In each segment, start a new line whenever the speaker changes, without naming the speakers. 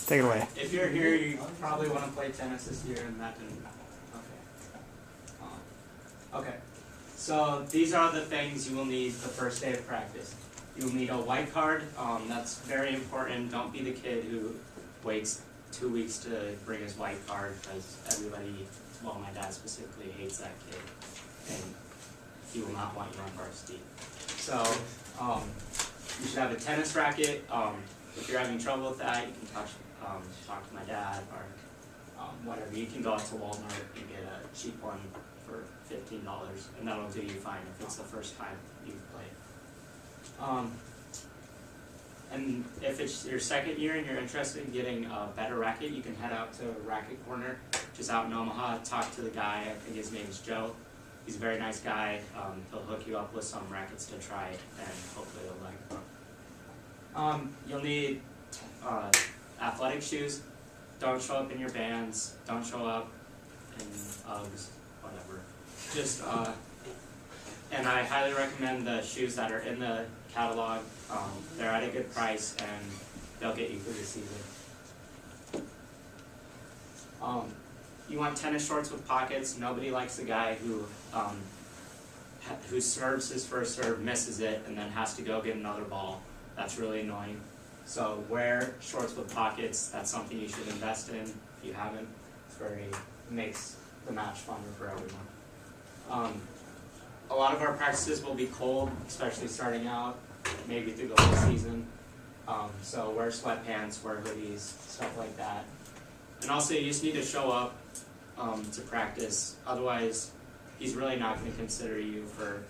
Take it away.
If you're here, you probably want to play tennis this year, and that didn't happen. Okay. So these are the things you will need the first day of practice. You will need a white card. That's very important. Don't be the kid who waits 2 weeks to bring his white card, because everybody, well, my dad specifically hates that kid, and he will not want you on varsity. So you should have a tennis racket. If you're having trouble with that, you can talk to my dad or whatever. You can go out to Walmart and get a cheap one for $15, and that'll do you fine if it's the first time you've played. And if it's your second year and you're interested in getting a better racket, you can head out to Racket Corner, which is out in Omaha. Talk to the guy. I think his name's Joe. He's a very nice guy. He'll hook you up with some rackets to try, and hopefully you'll like them. You'll need athletic shoes. Don't show up in your Vans. Don't show up in Uggs, whatever. Just, and I highly recommend the shoes that are in the catalog. They're at a good price, and they'll get you through the season. You want tennis shorts with pockets. Nobody likes the guy who serves his first serve, misses it, and then has to go get another ball. That's really annoying. So wear shorts with pockets. That's something you should invest in if you haven't. It makes the match funner for everyone. A lot of our practices will be cold, especially starting out, maybe through the whole season. So wear sweatpants, wear hoodies, stuff like that. And also you just need to show up to practice. Otherwise, he's really not going to consider you for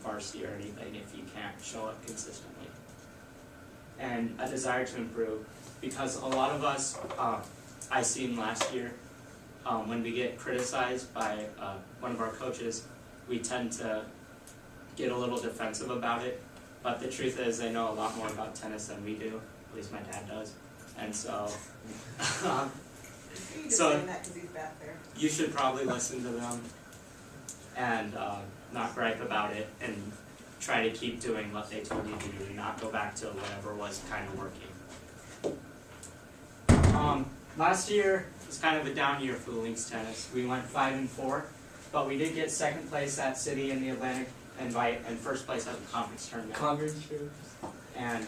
varsity or anything if you can't show up consistently. And a desire to improve, because a lot of us, I seen last year, when we get criticized by one of our coaches, we tend to get a little defensive about it. But the truth is, they know a lot more about tennis than we do. At least my dad does. And so, you should probably listen to them and not gripe about it, and try to keep doing what they told you to do, and not go back to whatever was kind of working. Last year was kind of a down year for the Lynx tennis. We went 5-4, but we did get second place at City in the Atlantic Invite, and first place at the conference tournament. And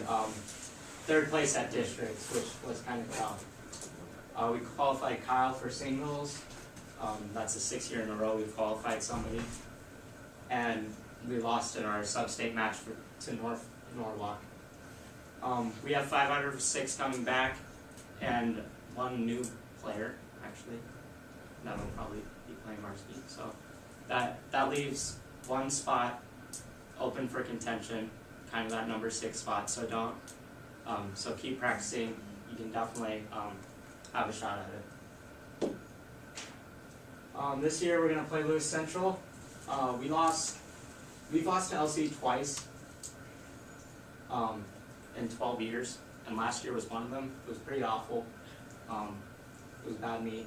third place at districts, which was kind of tough. We qualified Kyle for singles. That's the 6th year in a row we've qualified somebody. And we lost in our sub-state match to Norwalk. We have 5 out of 6 coming back, and 1 new player, actually. That will probably be playing varsity. So that leaves 1 spot open for contention, kind of that number 6 spot. So so keep practicing. You can definitely have a shot at it. This year we're going to play Lewis Central. We've lost to LC twice in 12 years, and last year was one of them. It was pretty awful. It was bad meat.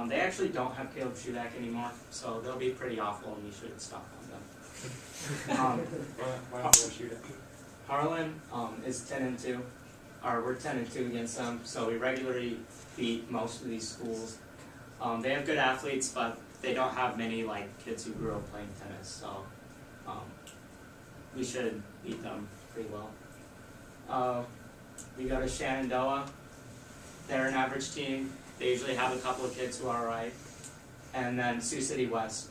They actually don't have Caleb Shudak anymore, so they'll be pretty awful, and you should stop on them. Harlan is 10-2. We're 10-2 against them, so we regularly beat most of these schools. They have good athletes, but they don't have many kids who grew up playing tennis, so we should beat them pretty well. We go to Shenandoah. They're an average team. They usually have a couple of kids who are alright. And then Sioux City West.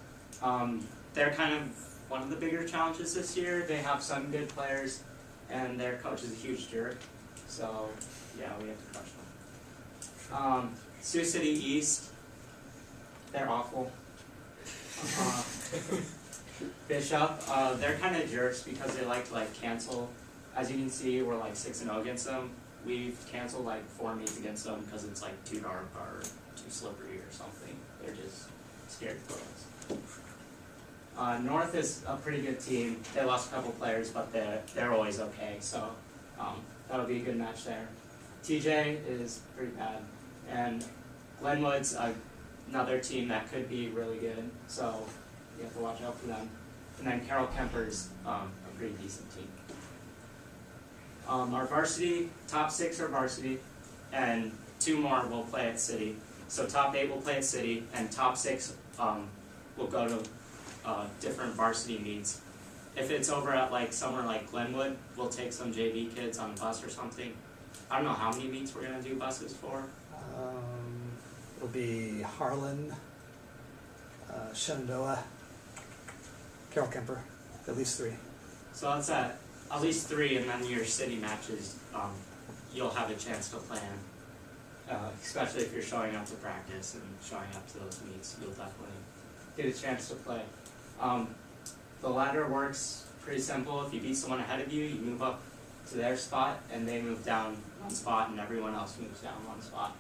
They're kind of one of the bigger challenges this year. They have some good players, and their coach is a huge jerk. So, yeah, we have to crush them. Sioux City East. They're awful. Bishop, they're kind of jerks because they like to cancel. As you can see, we're 6-0 against them. We've canceled 4 meets against them because it's too dark or too slippery or something. They're just scared for us. North is a pretty good team. They lost a couple players, but they're always okay. So that'll be a good match there. TJ is pretty bad, and Glenwood's another team that could be really good. So you have to watch out for them. And then Carroll Kemper's a pretty decent team. Our varsity, top 6 are varsity, and 2 more will play at City. So top 8 will play at City, and top 6 will go to different varsity meets. If it's over at like somewhere like Glenwood, we'll take some JV kids on a bus or something. I don't know how many meets we're gonna do buses for.
It'll be Harlan, Shenandoah, Carroll Kemper, at least 3.
So that's at least 3, and then your city matches, you'll have a chance to plan. Especially if you're showing up to practice and showing up to those meets, you'll definitely get a chance to play. The ladder works pretty simple. If you beat someone ahead of you, you move up to their spot, and they move down 1 spot, and everyone else moves down 1 spot.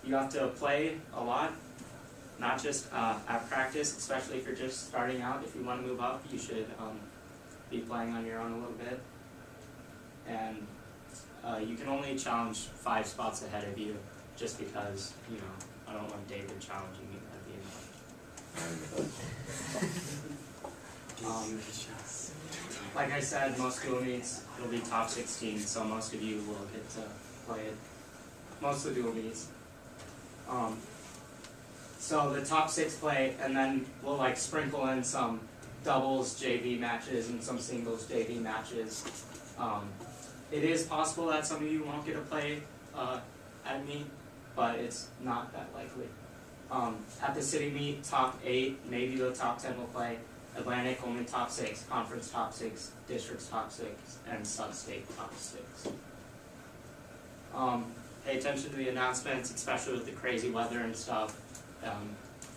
You have to play a lot, not just at practice, especially if you're just starting out. If you want to move up, you should be playing on your own a little bit. And you can only challenge 5 spots ahead of you, just because, you know, I don't want David challenging me at the end. Like I said, most dual meets will be top 16, so most of you will get to play it. Most of the dual meets. So the top 6 play, and then we'll like sprinkle in some doubles JV matches and some singles JV matches. It is possible that some of you won't get to play at meet, but it's not that likely. At the city meet, top 8, maybe the top 10 will play. Atlantic only top 6, conference top 6, districts top 6, and sub-state top 6. Pay attention to the announcements, especially with the crazy weather and stuff.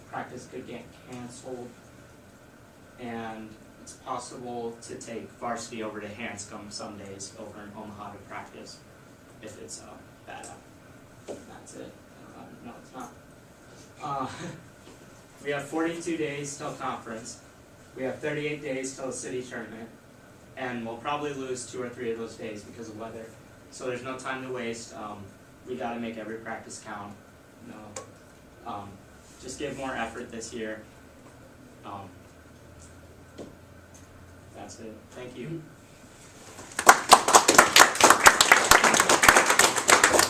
Practice could get canceled, and it's possible to take varsity over to Hanscom some days over in Omaha to practice if it's bad out. That's it. No, it's not. We have 42 days till conference. We have 38 days till the city tournament, and we'll probably lose 2 or 3 of those days because of weather. So there's no time to waste. We got to make every practice count. Just give more effort this year. That's it. Thank you.